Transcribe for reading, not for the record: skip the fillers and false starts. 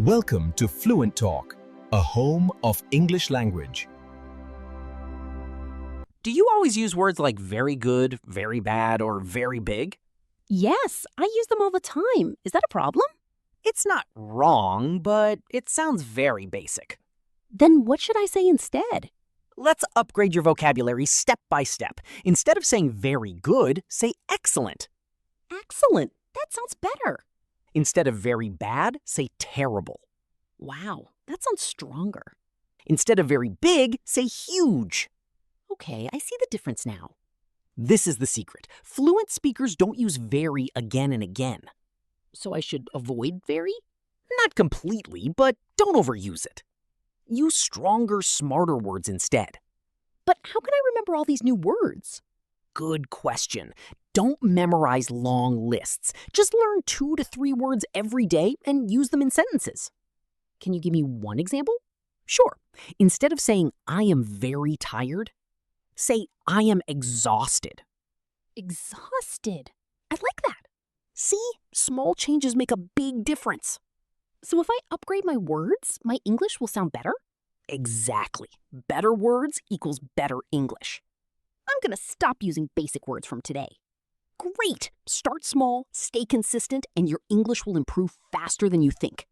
Welcome to Fluent Talk, a home of English language. Do you always use words like very good, very bad, or very big? Yes, I use them all the time. Is that a problem? It's not wrong, but it sounds very basic. Then what should I say instead? Let's upgrade your vocabulary step by step. Instead of saying very good, say excellent. Excellent. That sounds better. Instead of very bad, say terrible. Wow, that sounds stronger. Instead of very big, say huge. Okay, I see the difference now. This is the secret. Fluent speakers don't use very again and again. So I should avoid very? Not completely, but don't overuse it. Use stronger, smarter words instead. But how can I remember all these new words? Good question. Don't memorize long lists. Just learn 2 to 3 words every day and use them in sentences. Can you give me one example? Sure. Instead of saying, I am very tired, say, I am exhausted. Exhausted. I like that. See? Small changes make a big difference. So if I upgrade my words, my English will sound better? Exactly. Better words equals better English. I'm gonna stop using basic words from today. Great! Start small, stay consistent, and your English will improve faster than you think.